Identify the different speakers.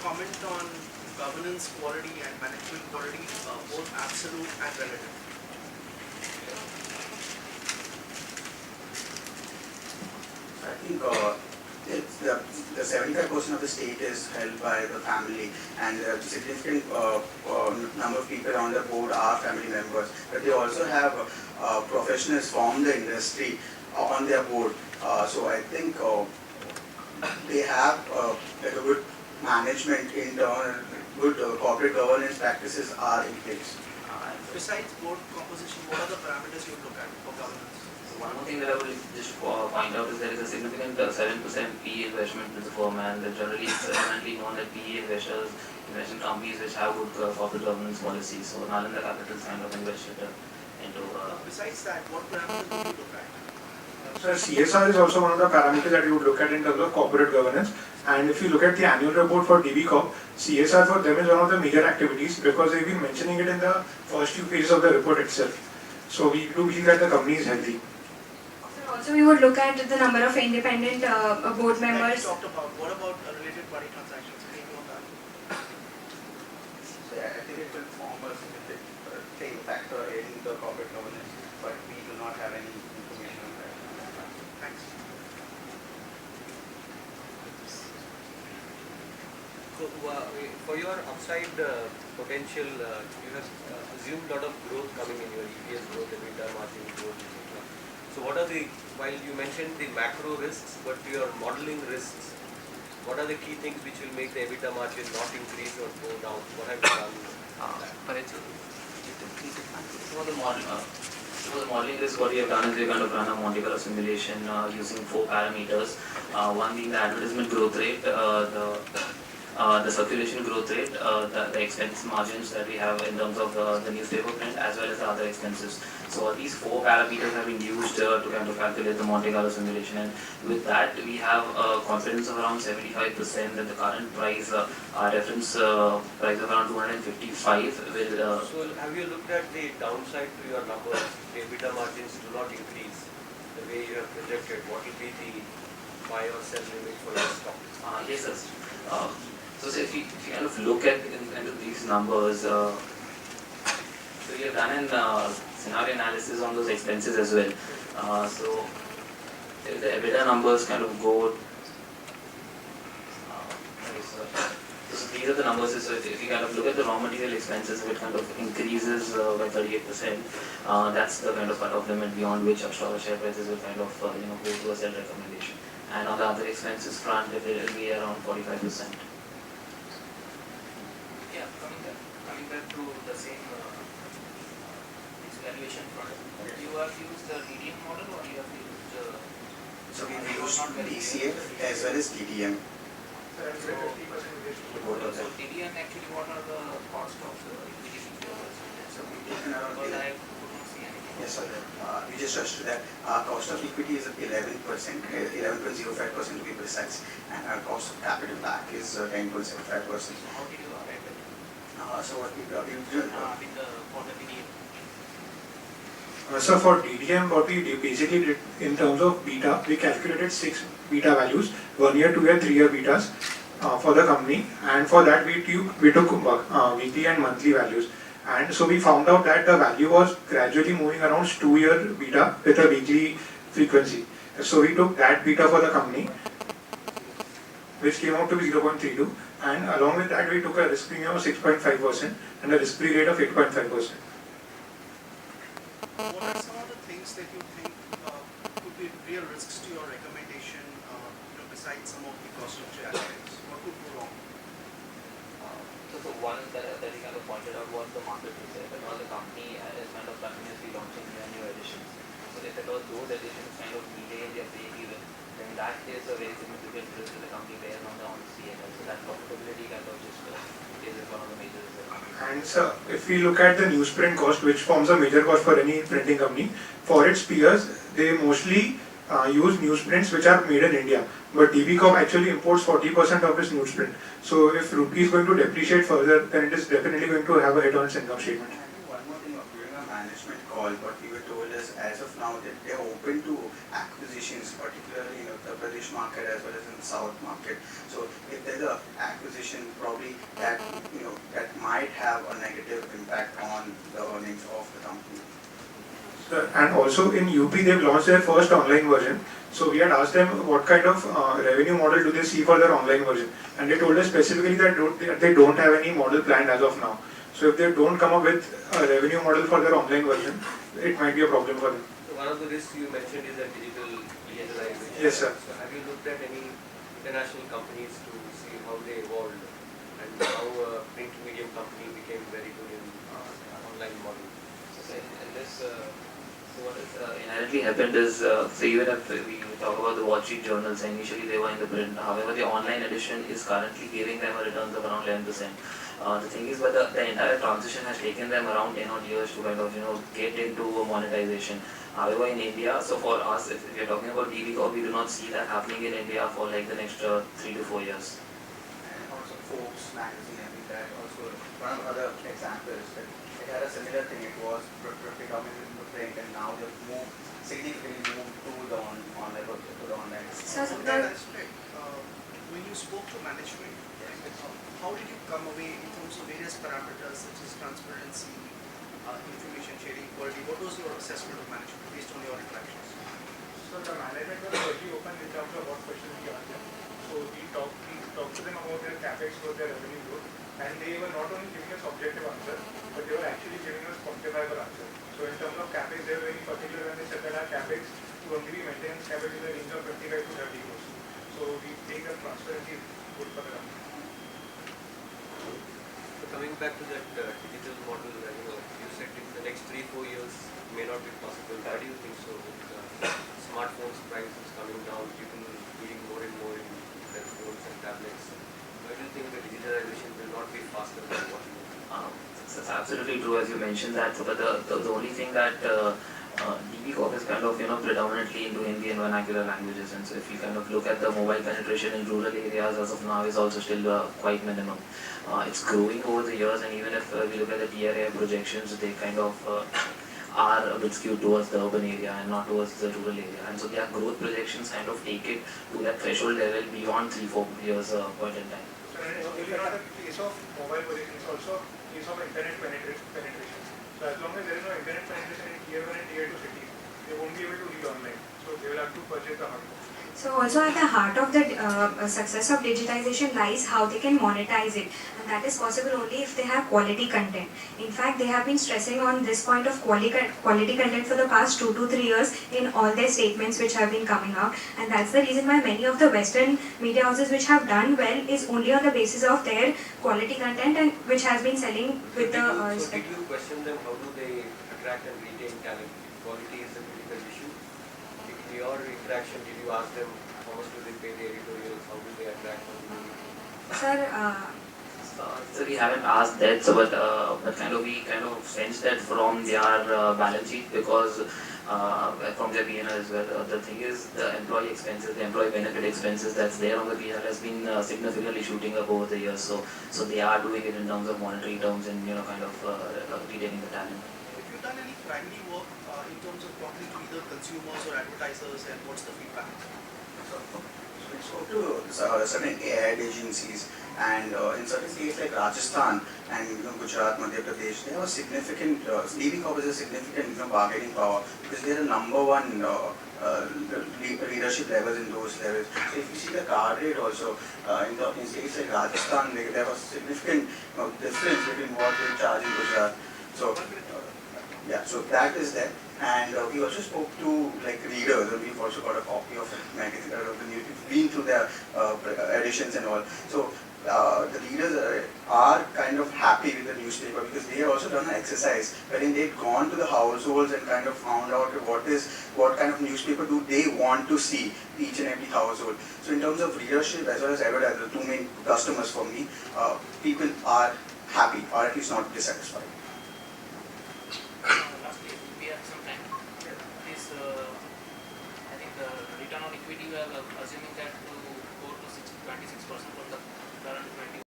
Speaker 1: comment on governance quality and management quality, both absolute and relative?
Speaker 2: I think it's the 75% of the state is held by the family, and a significant number of people on the board are family members. But they also have professionals from the industry on their board. So I think they have like a good management in turn, good corporate governance practices are in place.
Speaker 1: Besides board composition, what are the parameters you look at for governance?
Speaker 3: So one more thing that I would just point out is there is a significant 7% PE investment in the firm, and generally it's currently known that PE investors invest in companies which have good corporate governance policies. So Nalanda Capital is kind of invested into.
Speaker 1: Besides that, what parameters do you look at?
Speaker 4: So CSR is also one of the parameters that you would look at in terms of corporate governance. And if you look at the annual report for DB Corp, CSR for them is one of the major activities because they've been mentioning it in the first few pages of the report itself. So we do believe that the company is healthy.
Speaker 5: Also, we would look at the number of independent board members.
Speaker 1: Talked about. What about related party transactions? Anything on that?
Speaker 2: So yeah, I think it will form a significant factor in the corporate governance, but we do not have any information on that.
Speaker 1: Thanks.
Speaker 6: So for your upside potential, you have assumed a lot of growth coming in your EPS growth, EBITDA margin growth, etc. So what are the, while you mentioned the macro risks, but your modeling risks, what are the key things which will make the EBITDA margin not increase or go down? What have you done?
Speaker 3: For the modeling risk, what we have done is we kind of run a Monte Carlo simulation using 4 parameters. One being the advertisement growth rate, the circulation growth rate, the expense margins that we have in terms of the newspaper print as well as the other expenses. So these 4 parameters have been used to kind of calculate the Monte Carlo simulation, and with that we have a confidence of around 75% that the current price, reference price of around 255 will...
Speaker 6: So have you looked at the downside to your numbers? The EBITDA margins do not increase the way you have projected. What will be the buy or sell limit for your stock?
Speaker 3: Yes, sir. So if you kind of look at into these numbers, so we have done an scenario analysis on those expenses as well. So if the EBITDA numbers kind of go, so these are the numbers. So if you kind of look at the raw material expenses, if it kind of increases by 38%, that's the kind of cut-off limit beyond which our share prices will kind of go to a sell recommendation. And on the other expenses front, it will be around 45%.
Speaker 7: Yeah, coming back to the same this valuation product, you have used the DDM model or you have used
Speaker 2: So we use DCF as well as DDM.
Speaker 7: so DDM actually what are the cost of the equity securities? Because I could not see anything.
Speaker 2: Yes, sir. We just touched that. Our cost of equity is 11%, 11.05% to be precise, and our cost of capital back is 10.75%.
Speaker 7: So how did you arrive at it?
Speaker 2: So what we do,
Speaker 7: For the DDM?
Speaker 4: So for DDM, what we basically did in terms of beta, we calculated 6 beta values, 1 year, 2 year, 3 year betas for the company, and for that we took weekly and monthly values. And so we found out that the value was gradually moving around 2 year beta with a weekly frequency. So we took that beta for the company, which came out to be 0.32, and along with that we took a risk premium of 6.5% and a risk-free rate of 8.5%.
Speaker 1: What are some of the things that you think could be real risks to your recommendation, besides some of the cost structure aspects? What could go wrong?
Speaker 3: So the one that you kind of pointed out was the market research, because the company is kind of continuously launching new editions. So if at all those editions kind of delay their break even, then that is a very significant risk to the company based on the CNL. So that profitability kind of just is one of the major risks.
Speaker 4: And so if we look at the newsprint cost, which forms a major cost for any printing company, for its peers, they mostly use newsprints which are made in India. But DB Corp actually imports 40% of its newsprint. So if rupee is going to depreciate further, then it is definitely going to have a hit on its income statement.
Speaker 2: one more thing, during our management call, what we were told is as of now that they are open to acquisitions, particularly in Uttar Pradesh, market as well as in the south market. So if there's a acquisition, probably that that might have a negative impact on the earnings of the company.
Speaker 4: And also in UP, they've launched their first online version. So we had asked them what kind of revenue model do they see for their online version, and they told us specifically that they don't have any model planned as of now. So if they don't come up with a revenue model for their online version, it might be a problem for them.
Speaker 6: So one of the risks you mentioned is that digital digitalization.
Speaker 4: Yes, sir.
Speaker 6: So have you looked at any international companies to see how they evolved and how a print medium company became very good in online model?
Speaker 3: So in this, so what has inherently happened is, so even if we talk about the Wall Street journals, initially they were in the print. However, the online edition is currently giving them a returns of around 11%. The thing is, but the entire transition has taken them around 10 odd years to kind of get into monetization. However, in India, so for us, if we are talking about DB Corp, we do not see that happening in India for like the next 3 to 4 years.
Speaker 2: And also Forbes magazine, I think that also one of the other examples that it had a similar thing. It was predominantly in the print, and now they've significantly moved to the online.
Speaker 5: So
Speaker 1: On that aspect, when you spoke to management, how did you come away in terms of various parameters such as transparency, information sharing, quality? What was your assessment of management based on your interactions?
Speaker 4: So the management was very open in terms of what questions we asked them. So we talked to them about their capex growth, their revenue growth, and they were not only giving us objective answers, but they were actually giving us quantifiable answers. So in terms of capex, they were very particular when they said that our capex will only be maintenance capex in the range of 25 to 30 crores. So we think that transparency is good for the company.
Speaker 6: So coming back to that digital model, you said in the next 3-4 years may not be possible. Why do you think so? With smartphones prices coming down, people reading more and more in their phones and tablets. Why do you think the digitalization will not be faster than what you
Speaker 3: That's absolutely true, as you mentioned that. But the only thing that DB Corp is kind of predominantly into Hindi and vernacular languages, and so if you kind of look at the mobile penetration in rural areas as of now is also still quite minimum. It's growing over the years, and even if we look at the TRAI projections, they kind of are a bit skewed towards the urban area and not towards the rural area, and so their growth projections kind of take it to that threshold level beyond 3-4 years point in time.
Speaker 4: So it's not a case of mobile position, it's also a case of internet penetration. So as long as there is no internet penetration in tier 1 and tier 2 cities, they won't be able to read online. So they will have to purchase the hard copy.
Speaker 5: So also at the heart of the success of digitization lies how they can monetize it, and that is possible only if they have quality content. In fact, they have been stressing on this point of quality content for the past 2 to 3 years in all their statements which have been coming out, and that's the reason why many of the Western media houses which have done well is only on the basis of their quality content and which has been selling with the.
Speaker 6: So did you question them? How do they attract and retain talent? Quality is a critical issue. In your interaction, did you ask them how much do they pay the editorials? How do they attract?
Speaker 5: Sir,
Speaker 3: So we haven't asked that, so but we kind of sense that from their balance sheet, because from their P&L as well. The thing is, the employee expenses, the employee benefit expenses that's there on the P&L has been significantly shooting up over the years. So they are doing it in terms of monetary terms and kind of retaining the talent.
Speaker 1: Have you done any primary work in terms of talking to either consumers or advertisers, and what's the feedback?
Speaker 2: So we spoke to certain ad agencies, and in certain states like Rajasthan and Gujarat, Madhya Pradesh, they have a significant, DB Corp has a significant bargaining power because they are the number one leadership levels in those levels. So if you see the card rate also, in states like Rajasthan, they have a significant difference between what they charge in Gujarat. So yeah, so that is there. And we also spoke to readers, and we've also got a copy of the magazine, of the news. We've been through their editions and all. So the readers are kind of happy with the newspaper because they have also done an exercise wherein they've gone to the households and kind of found out what kind of newspaper do they want to see each and every household. So in terms of readership as well as advertisers, the two main customers for me, people are happy or at least not dissatisfied.
Speaker 7: Lastly, we have some time. This, I think the return on equity, we are assuming that to go to 26% from the current 20.